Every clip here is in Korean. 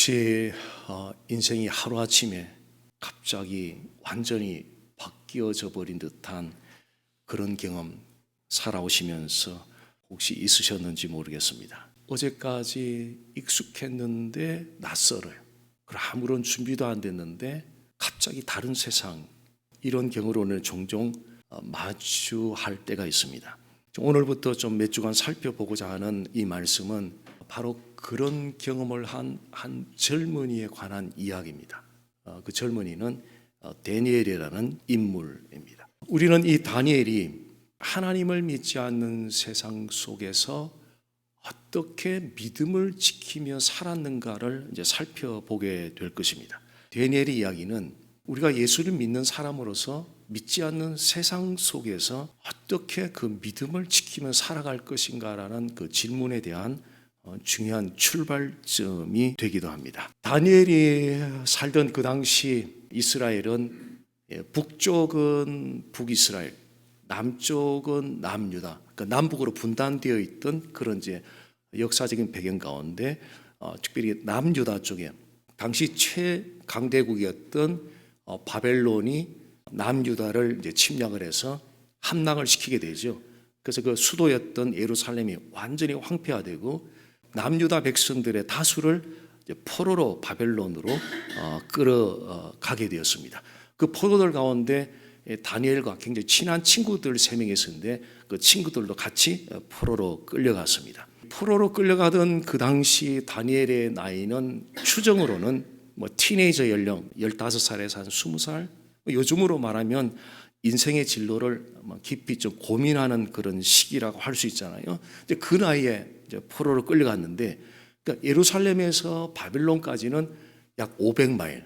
혹시 인생이 하루아침에 갑자기 완전히 바뀌어져 버린 듯한 그런 경험 살아오시면서 혹시 있으셨는지 모르겠습니다. 어제까지 익숙했는데 낯설어요. 그리고 아무런 준비도 안 됐는데 갑자기 다른 세상, 이런 경우로는 종종 마주할 때가 있습니다. 오늘부터 좀 몇 주간 살펴보고자 하는 이 말씀은 바로 그런 경험을 한 젊은이에 관한 이야기입니다. 그 젊은이는 다니엘이라는 인물입니다. 우리는 이 다니엘이 하나님을 믿지 않는 세상 속에서 어떻게 믿음을 지키며 살았는가를 이제 살펴보게 될 것입니다. 다니엘의 이야기는 우리가 예수를 믿는 사람으로서 믿지 않는 세상 속에서 어떻게 그 믿음을 지키며 살아갈 것인가라는 그 질문에 대한 중요한 출발점이 되기도 합니다. 다니엘이 살던 그 당시 이스라엘은 북쪽은 북이스라엘, 남쪽은 남유다, 그러니까 남북으로 분단되어 있던 그런 이제 역사적인 배경 가운데 특별히 남유다 쪽에 당시 최강대국이었던 바벨론이 남유다를 이제 침략을 해서 함락을 시키게 되죠. 그래서 그 수도였던 예루살렘이 완전히 황폐화되고 남유다 백성들의 다수를 포로로 바벨론으로 끌어가게 되었습니다. 그 포로들 가운데 다니엘과 굉장히 친한 친구들 3명이 있었는데 그 친구들도 같이 포로로 끌려갔습니다. 포로로 끌려가던 그 당시 다니엘의 나이는 추정으로는 티네이저 연령 15살에서 한 20살, 요즘으로 말하면 인생의 진로를 깊이 좀 고민하는 그런 시기라고 할 수 있잖아요. 그 나이에 포로로 끌려갔는데, 그러니까 예루살렘에서 바벨론까지는 약 500마일,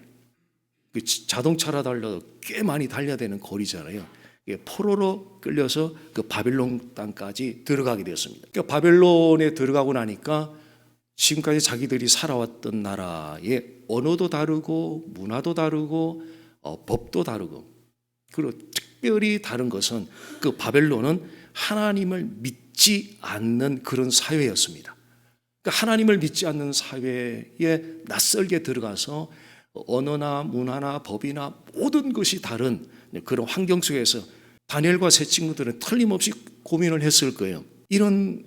자동차로 달려도 꽤 많이 달려야 되는 거리잖아요. 포로로 끌려서 그 바벨론 땅까지 들어가게 되었습니다. 그러니까 바벨론에 들어가고 나니까 지금까지 자기들이 살아왔던 나라의 언어도 다르고 문화도 다르고 법도 다르고, 그리고 특별히 다른 것은 그 바벨론은 하나님을 믿지 않는 그런 사회였습니다. 그러니까 하나님을 믿지 않는 사회에 낯설게 들어가서 언어나 문화나 법이나 모든 것이 다른 그런 환경 속에서 다니엘과 세 친구들은 틀림없이 고민을 했을 거예요. 이런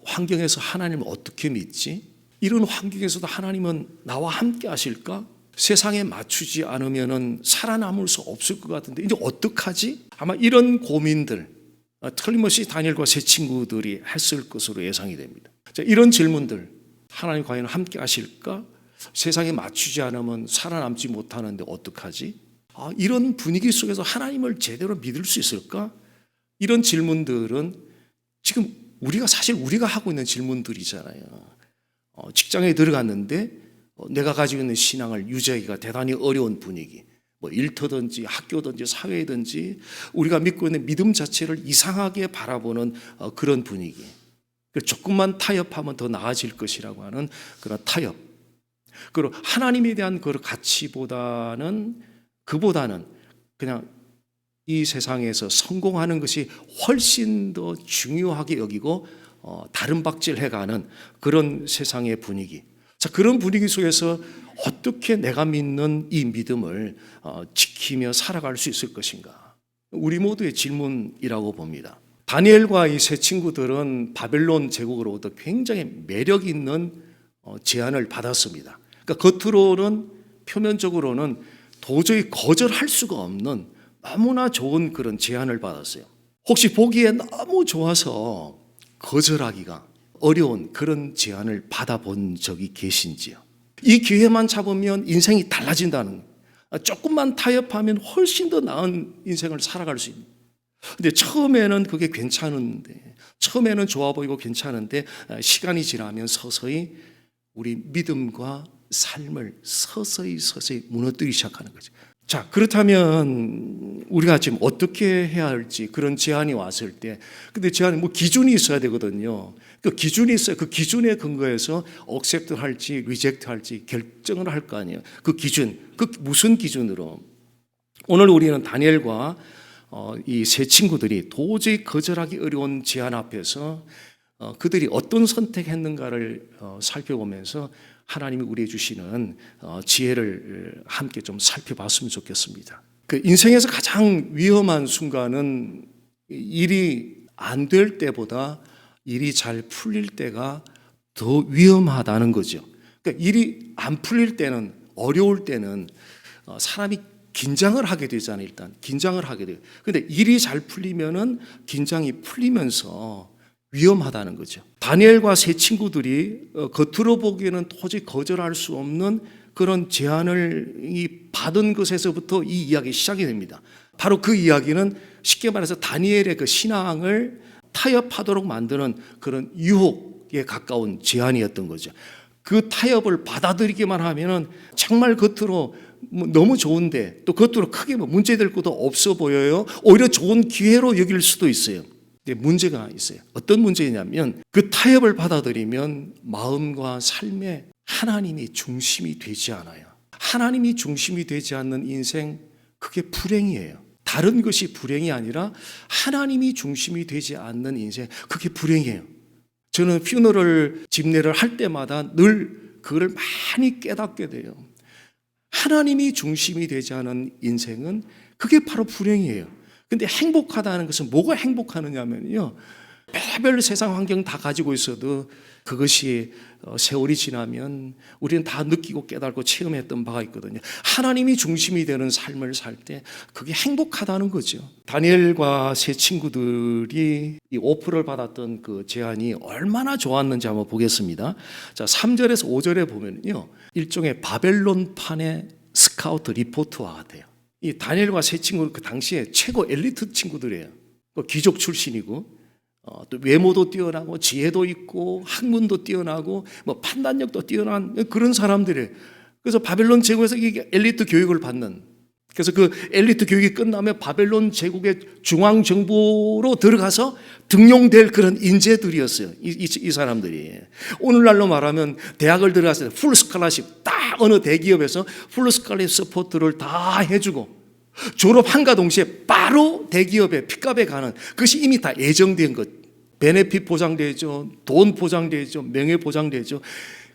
환경에서 하나님을 어떻게 믿지? 이런 환경에서도 하나님은 나와 함께 하실까? 세상에 맞추지 않으면 살아남을 수 없을 것 같은데 이제 어떡하지? 아마 이런 고민들 틀림없이 다니엘과 세 친구들이 했을 것으로 예상이 됩니다. 자, 이런 질문들, 하나님 과연 함께 하실까? 세상에 맞추지 않으면 살아남지 못하는데 어떡하지? 이런 분위기 속에서 하나님을 제대로 믿을 수 있을까? 이런 질문들은 지금 사실 우리가 하고 있는 질문들이잖아요. 직장에 들어갔는데 내가 가지고 있는 신앙을 유지하기가 대단히 어려운 분위기, 일터든지 학교든지 사회든지 우리가 믿고 있는 믿음 자체를 이상하게 바라보는 그런 분위기, 조금만 타협하면 더 나아질 것이라고 하는 그런 타협, 그리고 하나님에 대한 그 가치보다는 그냥 이 세상에서 성공하는 것이 훨씬 더 중요하게 여기고 다른 박질해가는 그런 세상의 분위기. 자, 그런 분위기 속에서 어떻게 내가 믿는 이 믿음을 지키며 살아갈 수 있을 것인가? 우리 모두의 질문이라고 봅니다. 다니엘과 이 세 친구들은 바벨론 제국으로부터 굉장히 매력 있는 제안을 받았습니다. 그러니까 겉으로는, 표면적으로는 도저히 거절할 수가 없는 너무나 좋은 그런 제안을 받았어요. 혹시 보기에 너무 좋아서 거절하기가 어려운 그런 제안을 받아본 적이 계신지요? 이 기회만 잡으면 인생이 달라진다는, 조금만 타협하면 훨씬 더 나은 인생을 살아갈 수 있는. 근데 처음에는 그게 괜찮은데, 처음에는 좋아 보이고 괜찮은데 시간이 지나면 서서히 우리 믿음과 삶을 서서히 무너뜨리기 시작하는 거죠. 자, 그렇다면 우리가 지금 어떻게 해야 할지, 그런 제안이 왔을 때, 근데 제안이 기준이 있어야 되거든요. 그 기준이 있어요. 그 기준에 근거해서 accept 할지 reject 할지 결정을 할 거 아니에요. 그 기준, 그 무슨 기준으로? 오늘 우리는 다니엘과 이 세 친구들이 도저히 거절하기 어려운 제안 앞에서 그들이 어떤 선택했는가를 살펴보면서 하나님이 우리에게 주시는 지혜를 함께 좀 살펴봤으면 좋겠습니다. 그 인생에서 가장 위험한 순간은 일이 안 될 때보다 일이 잘 풀릴 때가 더 위험하다는 거죠. 그러니까 일이 안 풀릴 때는, 어려울 때는 사람이 긴장을 하게 되잖아요. 일단 긴장을 하게 돼요. 그런데 일이 잘 풀리면은 긴장이 풀리면서 위험하다는 거죠. 다니엘과 세 친구들이 겉으로 보기에는 도저히 거절할 수 없는 그런 제안을 받은 것에서부터 이 이야기 시작이 됩니다. 바로 그 이야기는 쉽게 말해서 다니엘의 그 신앙을 타협하도록 만드는 그런 유혹에 가까운 제안이었던 거죠. 그 타협을 받아들이기만 하면은 정말 겉으로 너무 좋은데 또 겉으로 크게 문제될 것도 없어 보여요. 오히려 좋은 기회로 여길 수도 있어요. 근데 문제가 있어요. 어떤 문제냐면 그 타협을 받아들이면 마음과 삶에 하나님이 중심이 되지 않아요. 하나님이 중심이 되지 않는 인생, 그게 불행이에요. 다른 것이 불행이 아니라 하나님이 중심이 되지 않는 인생, 그게 불행이에요. 저는 퓨너럴 집례를 할 때마다 늘 그걸 많이 깨닫게 돼요. 하나님이 중심이 되지 않은 인생은 그게 바로 불행이에요. 근데 행복하다는 것은 뭐가 행복하느냐면요, 별별 세상 환경 다 가지고 있어도 그것이 세월이 지나면 우리는 다 느끼고 깨닫고 체험했던 바가 있거든요. 하나님이 중심이 되는 삶을 살 때 그게 행복하다는 거죠. 다니엘과 세 친구들이 이 오프를 받았던 그 제안이 얼마나 좋았는지 한번 보겠습니다. 자, 3절에서 5절에 보면요, 일종의 바벨론판의 스카우트 리포트와 같아요. 이 다니엘과 세 친구는 그 당시에 최고 엘리트 친구들이에요. 귀족 출신이고 또 외모도 뛰어나고 지혜도 있고 학문도 뛰어나고 뭐 판단력도 뛰어난 그런 사람들이에요. 그래서 바벨론 제국에서 이게 엘리트 교육을 받는, 그래서 그 엘리트 교육이 끝나면 바벨론 제국의 중앙 정부로 들어가서 등용될 그런 인재들이었어요. 이 사람들이 오늘날로 말하면 대학을 들어갔을 때 풀 스칼라십, 딱 어느 대기업에서 풀 스칼라십 서포트를 다 해주고 졸업한가 동시에 바로 대기업에 픽업에 가는, 그것이 이미 다 예정된 것. 베네핏 보장되죠, 돈 보장되죠, 명예 보장되죠.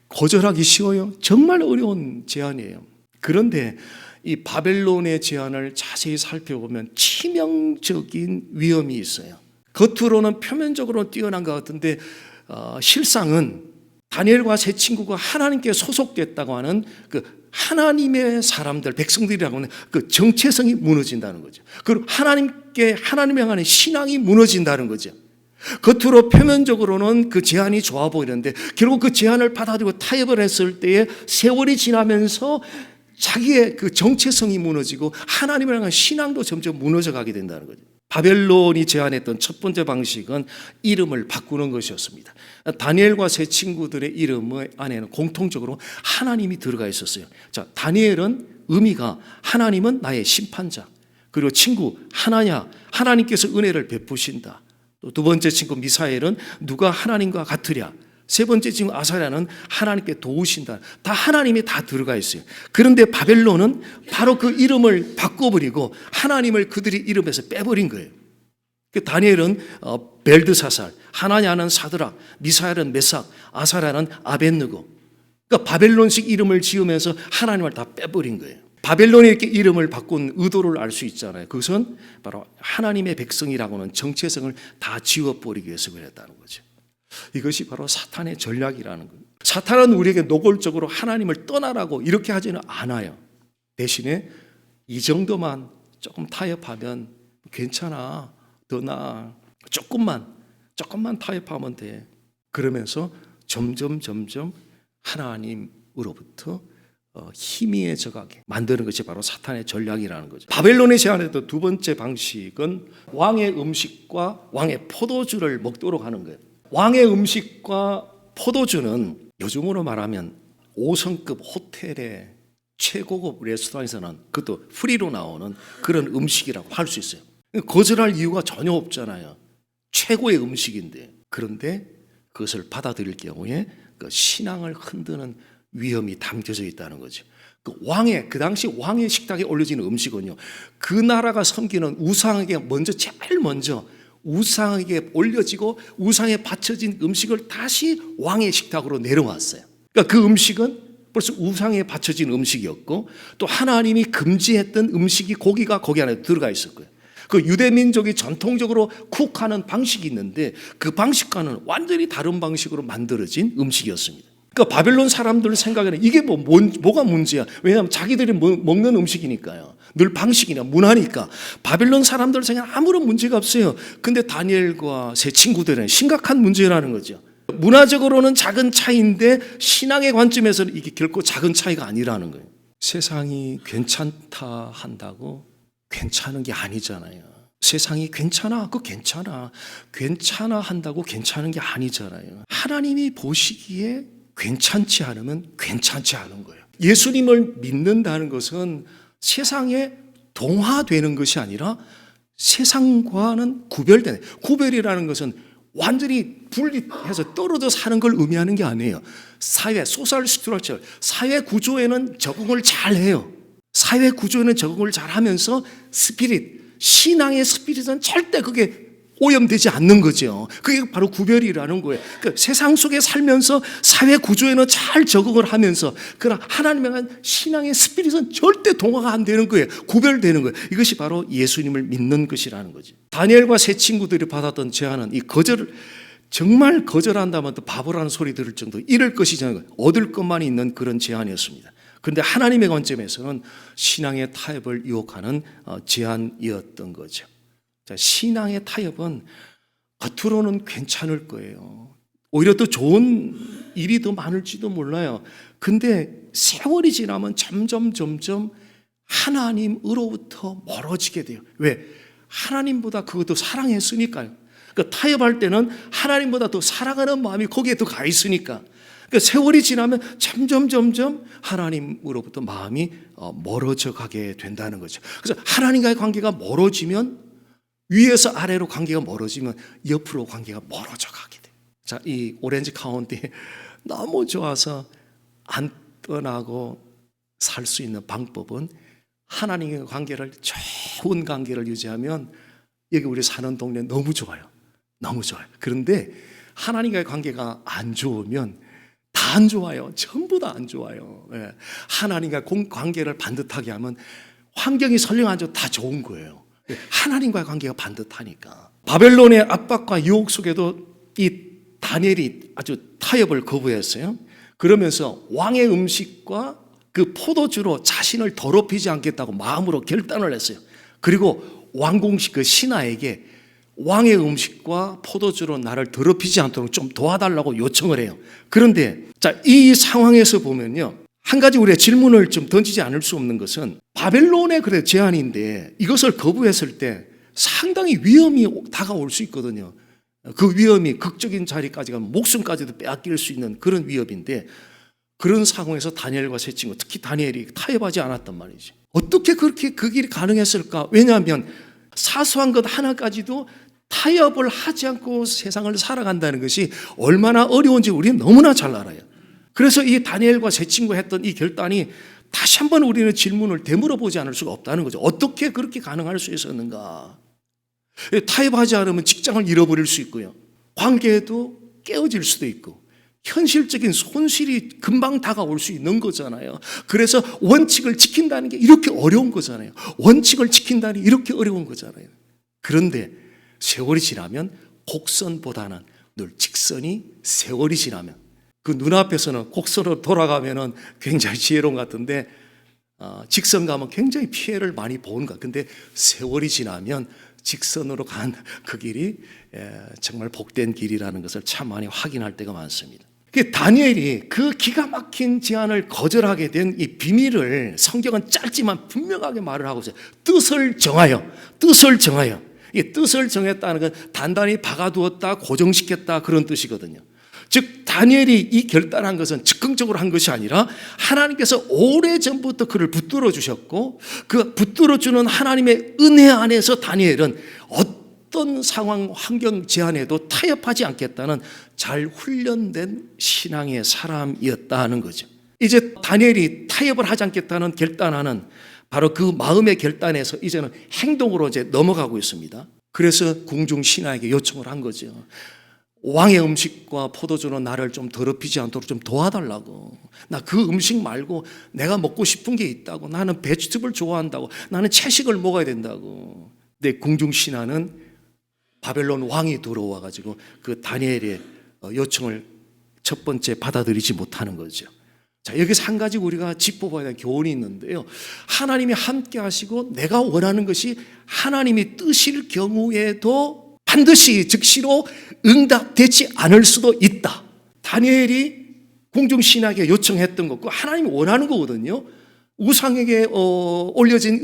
거절하기 쉬워요? 정말 어려운 제안이에요. 그런데 이 바벨론의 제안을 자세히 살펴보면 치명적인 위험이 있어요. 겉으로는 표면적으로 뛰어난 것 같은데 실상은 다니엘과 세 친구가 하나님께 소속됐다고 하는 그 하나님의 사람들, 백성들이라고 하는 그 정체성이 무너진다는 거죠. 그리고 하나님에 관한 신앙이 무너진다는 거죠. 겉으로 표면적으로는 그 제안이 좋아 보이는데 결국 그 제안을 받아들이고 타협을 했을 때에 세월이 지나면서 자기의 그 정체성이 무너지고 하나님에 관한 신앙도 점점 무너져 가게 된다는 거죠. 바벨론이 제안했던 첫 번째 방식은 이름을 바꾸는 것이었습니다. 다니엘과 세 친구들의 이름 안에는 공통적으로 하나님이 들어가 있었어요. 자, 다니엘은 의미가 하나님은 나의 심판자, 그리고 친구 하나냐, 하나님께서 은혜를 베푸신다. 또 두 번째 친구 미사엘은 누가 하나님과 같으랴. 세 번째 친구 아사랴는 하나님께 도우신다. 다 하나님이 다 들어가 있어요. 그런데 바벨론은 바로 그 이름을 바꿔버리고 하나님을 그들의 이름에서 빼버린 거예요. 다니엘은 벨드사살, 하나냐는 사드락, 미사엘은 메삭, 아사랴는 아벳느고. 그러니까 바벨론식 이름을 지으면서 하나님을 다 빼버린 거예요. 바벨론이 이렇게 이름을 바꾼 의도를 알 수 있잖아요. 그것은 바로 하나님의 백성이라고는 정체성을 다 지워버리기 위해서 그랬다는 거죠. 이것이 바로 사탄의 전략이라는 거예요. 사탄은 우리에게 노골적으로 하나님을 떠나라고 이렇게 하지는 않아요. 대신에 이 정도만 조금 타협하면 괜찮아, 더 나아, 조금만 타협하면 돼. 그러면서 점점 하나님으로부터 희미해져 가게 만드는 것이 바로 사탄의 전략이라는 거죠. 바벨론이 제안했던 두 번째 방식은 왕의 음식과 왕의 포도주를 먹도록 하는 거예요. 왕의 음식과 포도주는 요즘으로 말하면 5성급 호텔의 최고급 레스토랑에서는 그것도 프리로 나오는 그런 음식이라고 할 수 있어요. 거절할 이유가 전혀 없잖아요. 최고의 음식인데. 그런데 그것을 받아들일 경우에 그 신앙을 흔드는 위험이 담겨져 있다는 거죠. 그 당시 왕의 식탁에 올려지는 음식은요, 그 나라가 섬기는 우상에게 제일 먼저 우상에게 올려지고 우상에 바쳐진 음식을 다시 왕의 식탁으로 내려왔어요. 그러니까 그 음식은 벌써 우상에 바쳐진 음식이었고 또 하나님이 금지했던 음식이 고기가 거기 안에 들어가 있었고요. 그 유대 민족이 전통적으로 쿡하는 방식이 있는데 그 방식과는 완전히 다른 방식으로 만들어진 음식이었습니다. 그러니까 바벨론 사람들 생각에는 이게 뭐가 문제야? 왜냐하면 자기들이 먹는 음식이니까요. 늘 방식이나 문화니까 바벨론 사람들 생각에는 아무런 문제가 없어요. 근데 다니엘과 세 친구들은 심각한 문제라는 거죠. 문화적으로는 작은 차이인데 신앙의 관점에서는 이게 결코 작은 차이가 아니라는 거예요. 세상이 괜찮다 한다고 괜찮은 게 아니잖아요. 세상이 괜찮아, 괜찮아 한다고 괜찮은 게 아니잖아요. 하나님이 보시기에 괜찮지 않으면 괜찮지 않은 거예요. 예수님을 믿는다는 것은 세상에 동화되는 것이 아니라 세상과는 구별이라는 것은 완전히 분리해서 떨어져 사는 걸 의미하는 게 아니에요. 소셜 스트럭처, 사회 구조에는 적응을 잘 해요. 사회 구조에는 적응을 잘 하면서 신앙의 스피릿은 절대 그게 오염되지 않는 거죠. 그게 바로 구별이라는 거예요. 그러니까 세상 속에 살면서 사회 구조에는 잘 적응을 하면서 그러나 하나님에 대한 신앙의 스피릿은 절대 동화가 안 되는 거예요. 구별되는 거예요. 이것이 바로 예수님을 믿는 것이라는 거죠. 다니엘과 세 친구들이 받았던 제안은 이 정말 거절한다면 또 바보라는 소리 들을 정도 잃을 것이 전에 얻을 것만 있는 그런 제안이었습니다. 그런데 하나님의 관점에서는 신앙의 타협을 유혹하는 제안이었던 거죠. 자, 신앙의 타협은 겉으로는 괜찮을 거예요. 오히려 더 좋은 일이 더 많을지도 몰라요. 근데 세월이 지나면 점점 하나님으로부터 멀어지게 돼요. 왜? 하나님보다 그것도 사랑했으니까요. 그러니까 타협할 때는 하나님보다 더 사랑하는 마음이 거기에 더 가 있으니까. 그러니까 세월이 지나면 점점 하나님으로부터 마음이 멀어져 가게 된다는 거죠. 그래서 하나님과의 관계가 멀어지면 위에서 아래로 관계가 멀어지면 옆으로 관계가 멀어져 가게 돼요. 자, 이 오렌지 카운티 너무 좋아서 안 떠나고 살 수 있는 방법은 하나님의 관계를 좋은 관계를 유지하면 여기 우리 사는 동네 너무 좋아요. 너무 좋아요. 그런데 하나님과의 관계가 안 좋으면 다 안 좋아요. 전부 다 안 좋아요. 예. 하나님과 관계를 반듯하게 하면 환경이 설령 안 좋아도 다 좋은 거예요. 하나님과의 관계가 반듯하니까. 바벨론의 압박과 유혹 속에도 이 다니엘이 아주 타협을 거부했어요. 그러면서 왕의 음식과 그 포도주로 자신을 더럽히지 않겠다고 마음으로 결단을 했어요. 그리고 왕궁식 그 신하에게 왕의 음식과 포도주로 나를 더럽히지 않도록 좀 도와달라고 요청을 해요. 그런데 자, 이 상황에서 보면요, 한 가지 우리가 질문을 좀 던지지 않을 수 없는 것은 바벨론의 그래 제안인데 이것을 거부했을 때 상당히 위험이 다가올 수 있거든요. 그 위험이 극적인 자리까지 가면 목숨까지도 빼앗길 수 있는 그런 위협인데 그런 상황에서 다니엘과 세 친구, 특히 다니엘이 타협하지 않았단 말이지. 어떻게 그렇게 그 길이 가능했을까? 왜냐하면 사소한 것 하나까지도 타협을 하지 않고 세상을 살아간다는 것이 얼마나 어려운지 우리는 너무나 잘 알아요. 그래서 이 다니엘과 세 친구가 했던 이 결단이 다시 한번 우리는 질문을 되물어보지 않을 수가 없다는 거죠. 어떻게 그렇게 가능할 수 있었는가? 타협하지 않으면 직장을 잃어버릴 수 있고요. 관계도 깨어질 수도 있고 현실적인 손실이 금방 다가올 수 있는 거잖아요. 그래서 원칙을 지킨다는 게 이렇게 어려운 거잖아요. 원칙을 지킨다니 이렇게 어려운 거잖아요. 그런데 세월이 지나면 곡선보다는 늘 직선이 세월이 지나면 그 눈앞에서는 곡선으로 돌아가면은 굉장히 지혜로운 것 같은데 직선 가면 굉장히 피해를 많이 보는 것. 근데 세월이 지나면 직선으로 간 그 길이 정말 복된 길이라는 것을 참 많이 확인할 때가 많습니다. 다니엘이 그 기가 막힌 제안을 거절하게 된 이 비밀을 성경은 짧지만 분명하게 말을 하고 있어요. 뜻을 정하여. 이 뜻을 정했다는 건 단단히 박아두었다, 고정시켰다 그런 뜻이거든요. 즉 다니엘이 이 결단한 것은 즉흥적으로 한 것이 아니라 하나님께서 오래전부터 그를 붙들어 주셨고 그 붙들어 주는 하나님의 은혜 안에서 다니엘은 어떤 상황, 환경 제한에도 타협하지 않겠다는 잘 훈련된 신앙의 사람이었다는 거죠. 이제 다니엘이 타협을 하지 않겠다는 결단하는 바로 그 마음의 결단에서 이제는 행동으로 이제 넘어가고 있습니다. 그래서 궁중 신하에게 요청을 한 거죠. 왕의 음식과 포도주는 나를 좀 더럽히지 않도록 좀 도와달라고. 나 그 음식 말고 내가 먹고 싶은 게 있다고. 나는 베지터블 좋아한다고. 나는 채식을 먹어야 된다고. 근데 궁중신하는 바벨론 왕이 들어와가지고 그 다니엘의 요청을 첫 번째 받아들이지 못하는 거죠. 자, 여기서 한 가지 우리가 짚어봐야 될 교훈이 있는데요. 하나님이 함께 하시고 내가 원하는 것이 하나님이 뜻일 경우에도 반드시 즉시로 응답되지 않을 수도 있다. 다니엘이 궁중신하게 요청했던 것과 하나님이 원하는 거거든요. 우상에게 올려진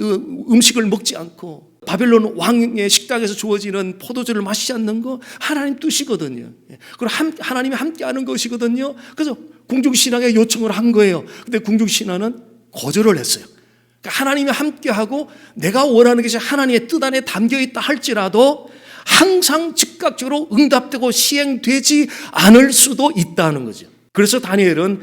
음식을 먹지 않고 바벨론 왕의 식탁에서 주어지는 포도주를 마시지 않는 거 하나님 뜻이거든요. 그리고 하나님이 함께하는 것이거든요. 그래서 궁중신하게 요청을 한 거예요. 근데 궁중신하는 거절을 했어요. 그러니까 하나님이 함께하고 내가 원하는 것이 하나님의 뜻 안에 담겨있다 할지라도 항상 즉각적으로 응답되고 시행되지 않을 수도 있다는 거죠. 그래서 다니엘은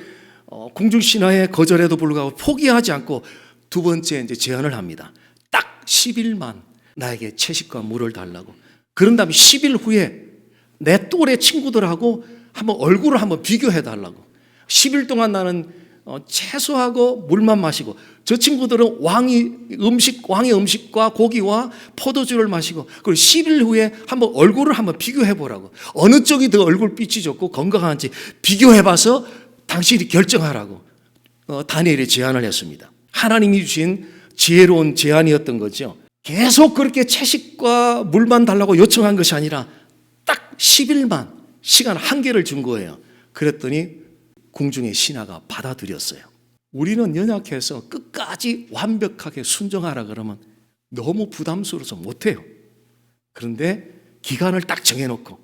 궁중신하에 거절에도 불구하고 포기하지 않고 두 번째 이제 제안을 합니다. 딱 10일만 나에게 채식과 물을 달라고. 그런 다음에 10일 후에 내 또래 친구들하고 한번 얼굴을 한번 비교해 달라고. 10일 동안 나는 채소하고 물만 마시고 저 친구들은 왕의 음식과 고기와 포도주를 마시고 그리고 10일 후에 한번 얼굴을 한번 비교해 보라고. 어느 쪽이 더 얼굴빛이 좋고 건강한지 비교해 봐서 당신이 결정하라고 다니엘이 제안을 했습니다. 하나님이 주신 지혜로운 제안이었던 거죠. 계속 그렇게 채식과 물만 달라고 요청한 것이 아니라 딱 10일만 시간 한계를 준 거예요. 그랬더니 궁중의 신하가 받아들였어요. 우리는 연약해서 끝까지 완벽하게 순종하라 그러면 너무 부담스러워서 못해요. 그런데 기간을 딱 정해놓고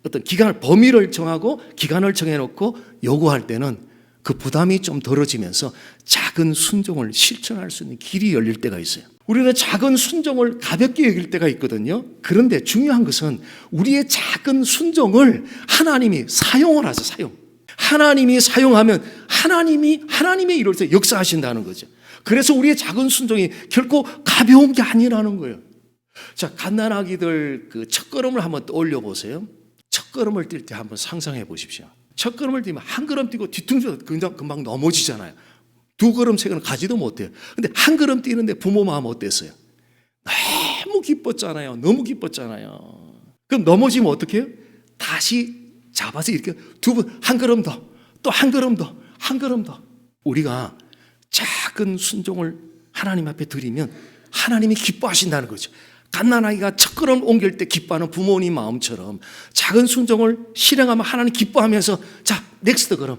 어떤 기간을 범위를 정하고 기간을 정해놓고 요구할 때는 그 부담이 좀 덜어지면서 작은 순종을 실천할 수 있는 길이 열릴 때가 있어요. 우리는 작은 순종을 가볍게 여길 때가 있거든요. 그런데 중요한 것은 우리의 작은 순종을 하나님이 사용을 하죠. 하나님이 사용하면 하나님의 일을 역사하신다는 거죠. 그래서 우리의 작은 순종이 결코 가벼운 게 아니라는 거예요. 자, 갓난아기들 그 첫걸음을 한번 떠올려 보세요. 첫걸음을 뛸 때 한번 상상해 보십시오. 첫걸음을 뛰면 한 걸음 뛰고 뒤통수가 금방 넘어지잖아요. 두 걸음, 세 걸음 가지도 못해요. 근데 한 걸음 뛰는데 부모 마음 어땠어요? 너무 기뻤잖아요. 그럼 넘어지면 어떻게 해요? 다시 잡아서 이렇게 두 번, 한 걸음 더, 또 한 걸음 더, 한 걸음 더. 우리가 작은 순종을 하나님 앞에 드리면 하나님이 기뻐하신다는 거죠. 갓난아이가 첫 걸음 옮길 때 기뻐하는 부모님 마음처럼 작은 순종을 실행하면 하나님 기뻐하면서 자, 넥스트 걸음.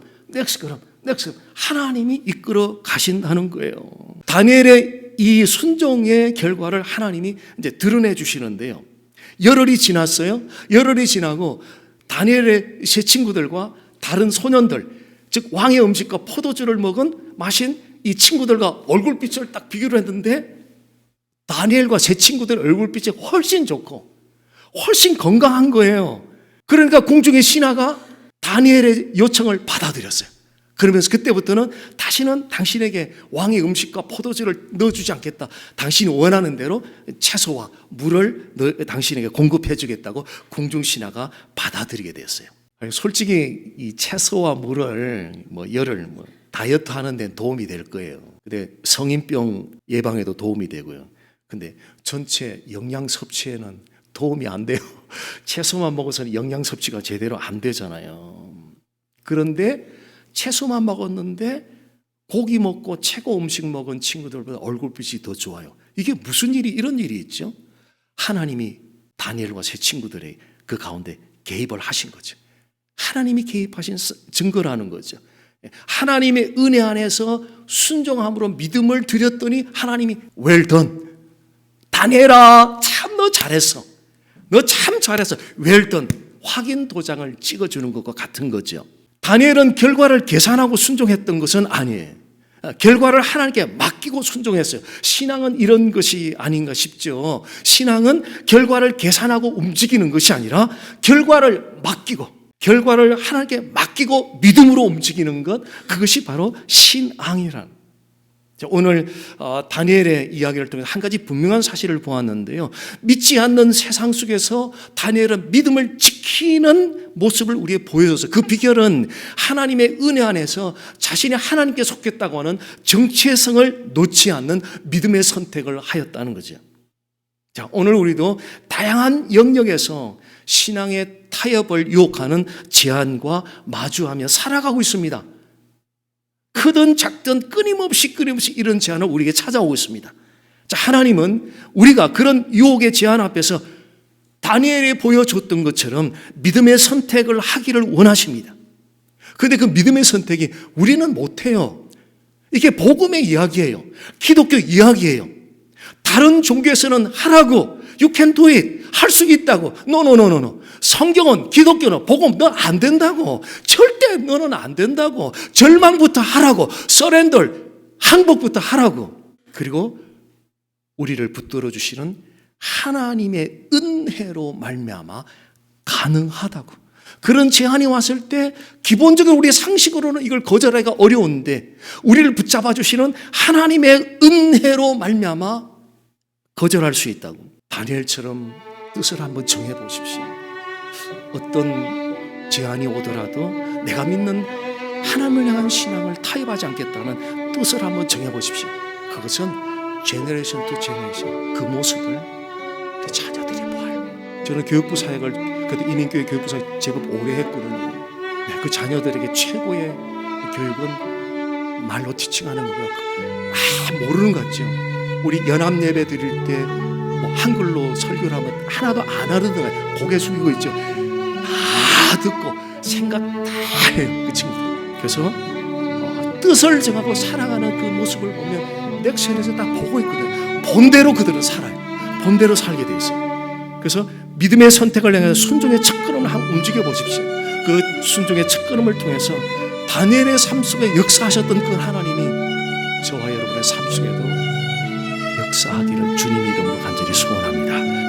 하나님이 이끌어 가신다는 거예요. 다니엘의 이 순종의 결과를 하나님이 이제 드러내 주시는데요. 열흘이 지났어요. 열흘이 지나고 다니엘의 세 친구들과 다른 소년들, 즉 왕의 음식과 포도주를 마신 이 친구들과 얼굴빛을 딱 비교를 했는데 다니엘과 세 친구들의 얼굴빛이 훨씬 좋고 훨씬 건강한 거예요. 그러니까 궁중의 신하가 다니엘의 요청을 받아들였어요. 그러면서 그때부터는 다시는 당신에게 왕의 음식과 포도주를 넣어주지 않겠다. 당신이 원하는 대로 채소와 물을 당신에게 공급해 주겠다고 궁중신하가 받아들이게 됐어요. 솔직히 이 채소와 물을 열을 다이어트 하는 데는 도움이 될 거예요. 근데 성인병 예방에도 도움이 되고요. 근데 전체 영양 섭취에는 도움이 안 돼요. 채소만 먹어서는 영양 섭취가 제대로 안 되잖아요. 그런데 채소만 먹었는데 고기 먹고 최고 음식 먹은 친구들보다 얼굴빛이 더 좋아요. 이게 무슨 이런 일이 있죠? 하나님이 다니엘과 세 친구들의 그 가운데 개입을 하신 거죠. 하나님이 개입하신 증거라는 거죠. 하나님의 은혜 안에서 순종함으로 믿음을 드렸더니 하나님이 well done. 다니엘아, 참 너 잘했어. 너 참 잘했어. well done. 확인 도장을 찍어주는 것과 같은 거죠. 다니엘은 결과를 계산하고 순종했던 것은 아니에요. 결과를 하나님께 맡기고 순종했어요. 신앙은 이런 것이 아닌가 싶죠. 신앙은 결과를 계산하고 움직이는 것이 아니라 결과를 하나님께 맡기고 믿음으로 움직이는 것, 그것이 바로 신앙이란. 오늘 다니엘의 이야기를 통해서 한 가지 분명한 사실을 보았는데요. 믿지 않는 세상 속에서 다니엘은 믿음을 지키는 모습을 우리에게 보여줘서 그 비결은 하나님의 은혜 안에서 자신이 하나님께 속했다고 하는 정체성을 놓지 않는 믿음의 선택을 하였다는 거죠. 자, 오늘 우리도 다양한 영역에서 신앙의 타협을 유혹하는 제한과 마주하며 살아가고 있습니다. 크든 작든 끊임없이 이런 제한을 우리에게 찾아오고 있습니다. 자, 하나님은 우리가 그런 유혹의 제한 앞에서 다니엘이 보여줬던 것처럼 믿음의 선택을 하기를 원하십니다. 그런데 그 믿음의 선택이 우리는 못해요. 이게 복음의 이야기예요. 기독교 이야기예요. 다른 종교에서는 하라고, you can do it, 할 수 있다고. No. 성경은, 기독교는, 복음 너 안 된다고. 절대 너는 안 된다고. 절망부터 하라고. surrender, 항복부터 하라고. 그리고 우리를 붙들어 주시는 하나님의 은혜로 말미암아 가능하다고. 그런 제한이 왔을 때 기본적으로 우리의 상식으로는 이걸 거절하기가 어려운데 우리를 붙잡아 주시는 하나님의 은혜로 말미암아 거절할 수 있다고. 다니엘처럼 뜻을 한번 정해 보십시오. 어떤 제한이 오더라도 내가 믿는 하나님을 향한 신앙을 타협하지 않겠다는 뜻을 한번 정해 보십시오. 그것은 제너레이션 투 제너레이션 그 모습을 우리 자녀들이 보아요. 저는 교육부 사역을 그때 이민교회 교육부 사역 제법 오래 했거든요. 네, 그 자녀들에게 최고의 교육은 말로 티칭하는 거고요. 모르는 것 같죠. 우리 연합 예배 드릴 때 뭐 한글로 설교를 하면 하나도 안 알아듣어요. 고개 숙이고 있죠. 다 듣고 생각 다 해요. 그 친구들. 그래서 뜻을 정하고 살아가는 그 모습을 보면 넥션에서 딱 보고 있거든요. 본대로 그들은 살아요. 본대로 살게 돼 있어요. 그래서 믿음의 선택을 향해서 순종의 첫걸음을 한번 움직여 보십시오. 그 순종의 첫걸음을 통해서 다니엘의 삶 속에 역사하셨던 그 하나님이 저와 여러분의 삶 속에도 역사하기를 주님 이름으로 간절히 소원합니다.